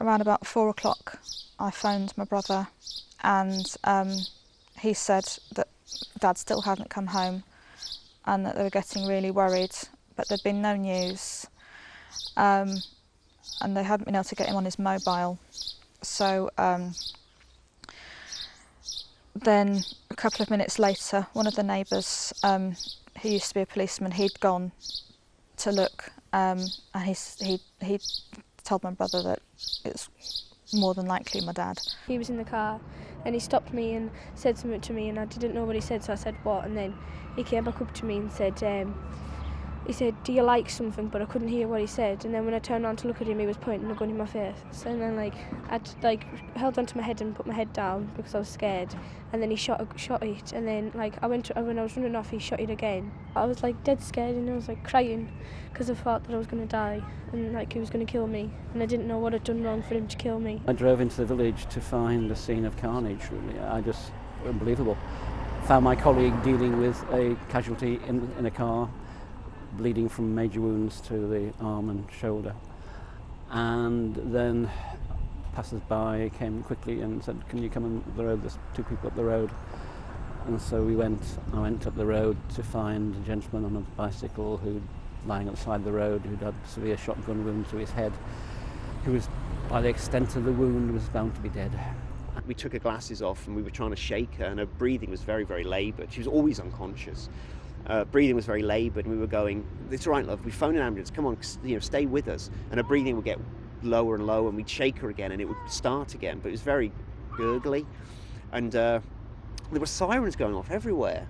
around about 4 o'clock, I phoned my brother, and he said that Dad still hadn't come home and that they were getting really worried, but there'd been no news, and they hadn't been able to get him on his mobile. So then a couple of minutes later, one of the neighbours, who used to be a policeman, he'd gone to look, and he told my brother that it's more than likely my dad. He was in the car and he stopped me and said something to me, and I didn't know what he said, so I said what, and then he came back up to me and said, do you like something? But I couldn't hear what he said, and then when I turned around to look at him, he was pointing a gun in my face. And then I held onto my head and put my head down because I was scared, and then he shot it, and then when I was running off, he shot it again. I was dead scared, and I was crying because I thought that I was going to die and he was going to kill me, and I didn't know what I'd done wrong for him to kill me. I drove into the village to find a scene of carnage, really. Unbelievable. Found my colleague dealing with a casualty in a car, bleeding from major wounds to the arm and shoulder. And then passers-by came quickly and said, "Can you come on the road? There's 2 people up the road." And so I went up the road to find a gentleman on a bicycle who lying at the side of the road, who'd had severe shotgun wound to his head, who was, by the extent of the wound, was bound to be dead. We took her glasses off and we were trying to shake her, and her breathing was very, very laboured. She was always unconscious. Breathing was very laboured, and we were going, "It's all right, love, we phoned an ambulance, come on, stay with us." And her breathing would get lower and lower, and we'd shake her again and it would start again, but it was very gurgly. And there were sirens going off everywhere,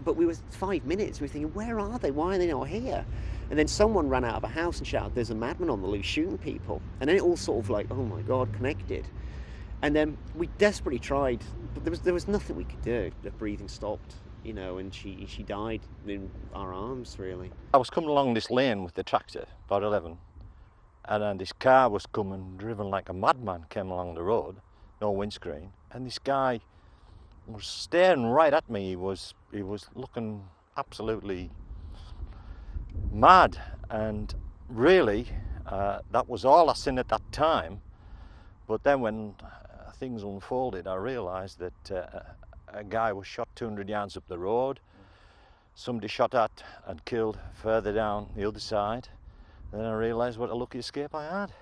but we were 5 minutes, we were thinking, where are they? Why are they not here? And then someone ran out of a house and shouted, "There's a madman on the loose shooting people." And then it all sort of oh my God, connected. And then we desperately tried, but there was nothing we could do. The breathing stopped, and she died in our arms, really. I was coming along this lane with the tractor, about 11, and then this car was coming, driven like a madman, came along the road, no windscreen, and this guy was staring right at me. He was looking absolutely mad, and really that was all I seen at that time. But then when things unfolded, I realised that a guy was shot 200 yards up the road, somebody shot at and killed further down the other side. Then I realised what a lucky escape I had.